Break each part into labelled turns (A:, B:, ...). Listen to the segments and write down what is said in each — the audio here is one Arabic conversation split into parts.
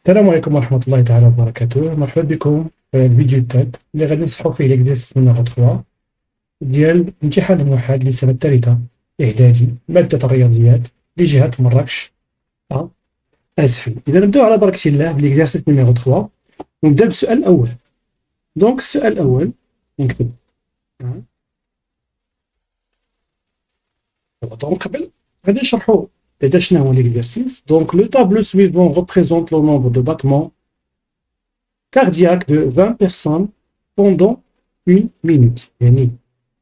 A: السلام عليكم ورحمة الله تعالى وبركاته. مرحبا بكم في الفيديو التالت اللي غادي نصحو فيه ليكزيرسيس نيميرو 3 ديال امتحان الموحد للسنة الثالثة إعدادي مادة الرياضيات لجهة مراكش أسفل. إذا نبداو على بركة الله بليكزيرسيس نيميرو 3 ونبدا بالسؤال الأول. دونك السؤال الأول نكتب دونك قبل غادي نشرحو بعدا شنو هو ليكزيرسيس. دونك لو طابلو سويفون représente le nombre de battements cardiaque de 20 personnes pendant une minute. يعني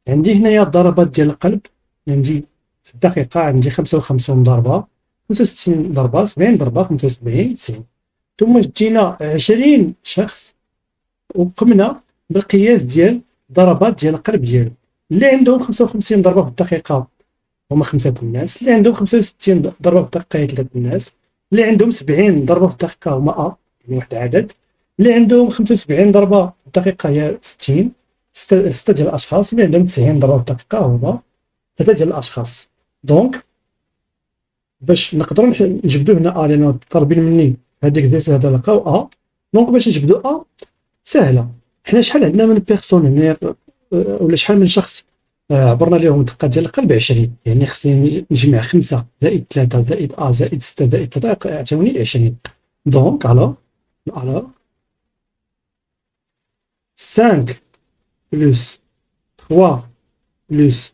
A: عندي هنايا الضربات ديال القلب، عندي في الدقيقة عندي 55 ضربة، 65 ضربة، 70 ضربة، 75، 90. ثم جينا 20 شخص وقمنا بالقياس ديال ضربات ديال القلب ديالو. اللي عندهم 55 ضربة في الدقيقة هما 5 الناس، اللي عندهم 65 ضربة في الدقيقة هي 3 الناس، اللي عندهم 70 ضربة في الدقيقة هما يعني واحد العدد، اللي عندهم 75 ضربة في الدقيقة هي 60 ستة ديال الأشخاص، اللي عندهم 90 ضربة في الدقيقة هما 3 ديال الأشخاص. دونك باش نقدروا نجبدوا هنا لأن طالبين مني هذيك زيس هذا لقاو دونك باش نجبدوا سهلة. حنا شحال عندنا من بيرسون هنا ولا شحال من شخص عبرنا لهم الدقة ديال القلب 20، يعني خصني نجمع 5 زائد 3 زائد زائد 6 زائد 3 يعطيوني 20. دونك على 5 plus 3 plus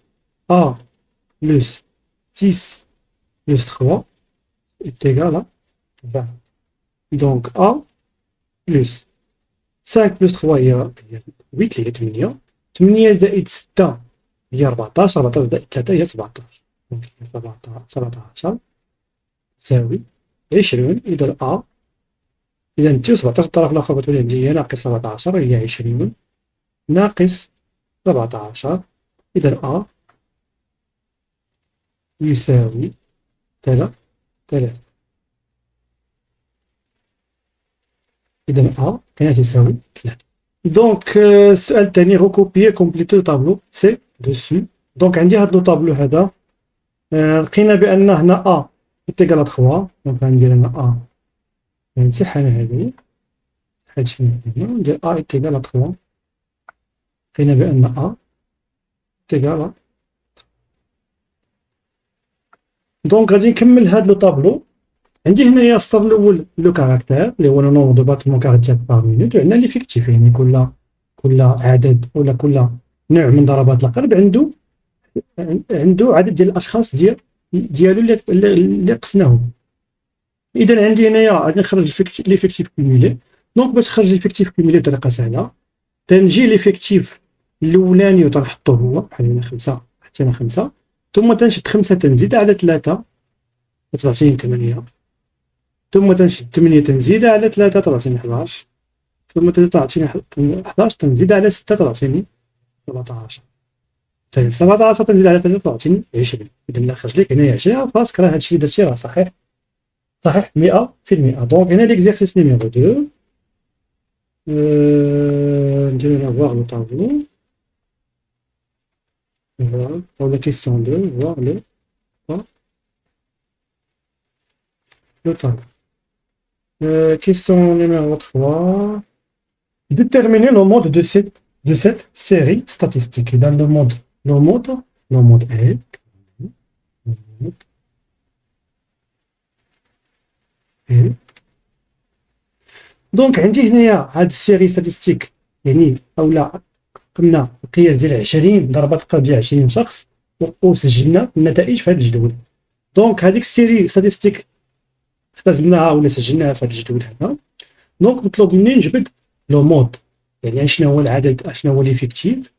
A: A plus 6 plus 3 est égal à 20. Donc A plus 5 plus 3 هي 8 اللي هي 8. 8 زائد 6 هي 14. 14 زائد 3 هي 17. دونك هي 17 تساوي 20. إذا A إذا 17 الطرف الآخر بتولي عندي هي ناقص 17 هي 20 ناقص 17. إذا A يساوي 3. إذا A كانت تساوي 3. دونك السؤال الثاني recopier compléter le tableau c'est dessus. دونك عندي هذا لو طابلو هذا لقينا بأن هنا A est égal à 3. دونك غندير هنا A نمسح أنا هذه هادشي هنا ندير A est égal à 3. لقينا بأن A est égal à. دونك غادي نكمل هذا لو طابلو. عندي هنايا السطر الاول لو كاركتير اللي هو لو نومبر دو باتمون كاردياك باغ مينوت، وعندنا ليفيكتيف يعني كل عدد ولا كل نوع من ضربات القلب عنده عدد ديال الاشخاص ديالو اللي قسناهم. اذا عندي هنايا غادي نخرج ليفيكتيف كوميلي. دونك باش نخرج ليفيكتيف كوميلي بطريقه سهله تنجي ليفيكتيف الاولاني وتنحطو هو بحال هنا 5 حتى هنا 5، ثم تنشد 5 تنزيد على 3 تعطيني 8، ثم تنشد 8 تنزيد على 3 تعطيني 11، ثم تعطيني 11 تنزيد على 6 تعطيني 17، 17 تنزيد على 3 تعطيني 20. إذا خرج لك هنايا 20 باسكو راه هادشي اللي درتي راه صحيح 100%. دونك هنا ليكزيرسيس نيميرو 2 نديرو هنا فواغ لو طابلو ou la question 2 voir le tableau. Question numéro 3. Déterminer le mode de cette série statistique. Et dans le mode est دونك عندي هنايا هاد السيري ستاتستيك يعني اولا قمنا القياس ديال 20 ضربات قلب ديال 20 شخص وسجلنا النتائج في هذا الجدول. دونك هذيك السيري ستاتستيك اختزلناها ولا سجلناها في هذا الجدول هنا. دونك مطلوب مني نجبد لو مود، يعني شنو هو العدد، شنو هو ليفيكتيف،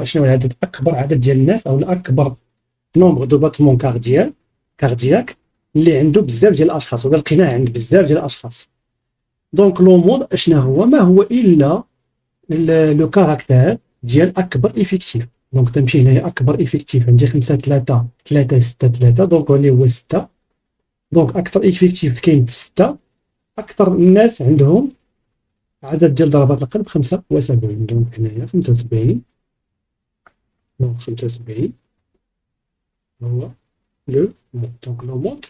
A: شنو هو العدد اكبر عدد ديال الناس او اكبر نومبر دو باتمون كاردياك اللي عنده بزاف ديال الاشخاص ولا لقيناه عند بزاف ديال الاشخاص. دونك لو مود اشنا هو ما هو الا لو كاركتير ديال اكبر افيكتيف. دونك تمشي هنايا اكبر افيكتيف عندي 5 3 3 6 3 دونك اللي هو 6. دونك اكثر افيكتيف كاين في 6 اكثر الناس عندهم عدد ديال ضربات القلب 75. دونك هنايا 75 دونك 75 هو لو مود. دونك لو مود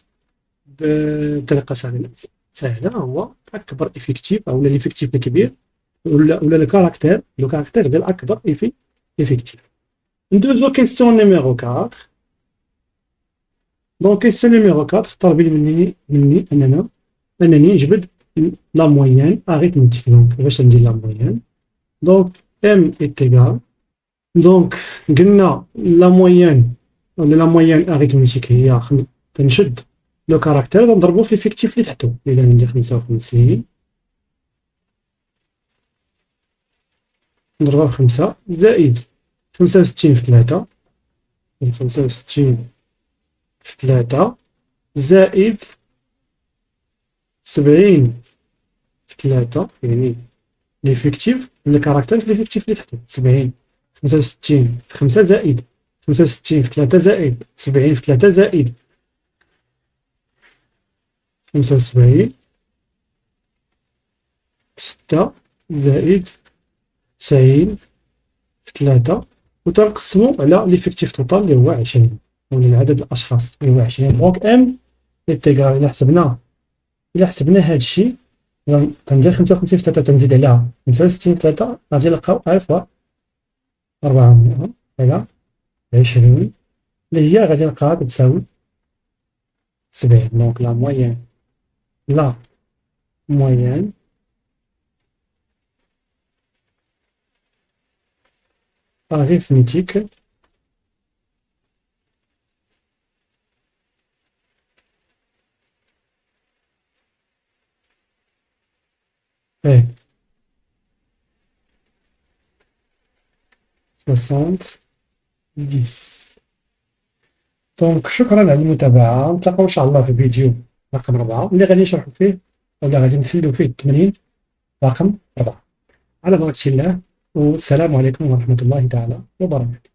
A: بطريقه سهله سهلة، هو أكبر إفكتيف أو الإفكتيف الكبير ولا لو كاركتير ديال أكبر إفكتيف. ندوزو كيستيون نيميرو 4. دونك كيستيون نيميرو 4 طالب مني أنني نجبد لا مويان أريتميتيك. دونك باش ندير لا مويان، دونك M est égal. دونك قلنا لا مويان ولا لا مويان أريتميتيك هي تنشد لو كاركتير ونضربو في الإفكتيف اللي تحتو. إذا ندير 55 نضربها في 5 زائد 65 في 3، 65 في 3 زائد 70 في 3، يعني ليفيكتيف الكاركتير في ليفيكتيف اللي تحتو. 70 65 في 5 زائد 65 في 3 زائد 70 في 3 زائد 75 في 6 زائد 90 في 3، وتنقسمو على ليفيكتيف توتال اللي هو 20 ولا عدد الأشخاص اللي هو 20. دونك ام إيتيغال إلا حسبنا هاد الشيء غندير 55 في 3 تنزيد عليها 65 في 3 غادي نلقاو 1400 على 20 اللي هي غادي نلقاها كتساوي 70. دونك لا مويان arithmétique est 70. دونك شكرا على المتابعة، نتلاقاو إن شاء الله في فيديو رقم 4 اللي غادي نشرحو فيه ولا غادي نحلو فيه التمرين رقم 4. على بركة الله، والسلام عليكم ورحمة الله تعالى وبركاته.